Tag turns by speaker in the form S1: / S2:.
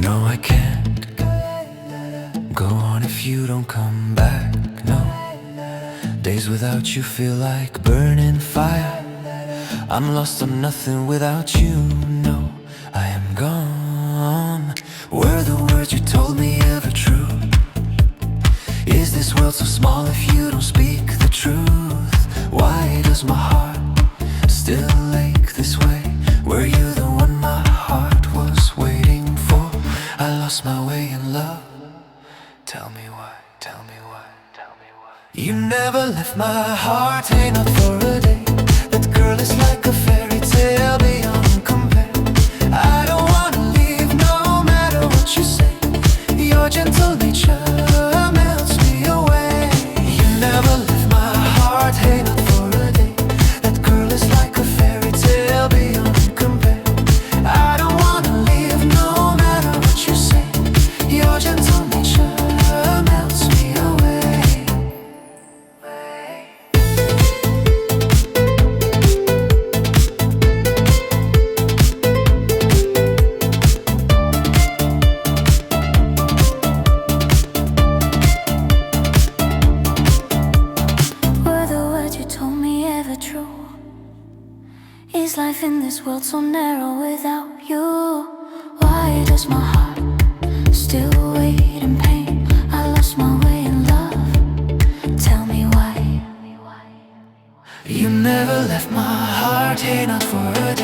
S1: No, I can't go on if you don't come back. No, days without you feel like burning fire. I'm lost, I'm nothing without you. No, I am gone. Were the words you told me ever true? Is this world so small if you don't speak the truth? Why does my heart still ache this way? Were you the one my heart was waiting for? I lost my way in love. Tell me why, tell me why, tell me why. You never left my heart, hey, not for a day. That girl is like a fairy tale beyond compare. I don't wanna leave no matter what you say. Your gentle nature melts me away. You never left my heart, hey, not for a day. That girl is like a fairy tale beyond compare. I don't wanna leave no matter what you say. Your gentle nature melts me away.
S2: Were the words you told me ever true? Is life in this world so narrow without you? Why does my heart still wait in pain? I lost my way in love. Tell me why.
S1: You never left my heart, hey, not for a day.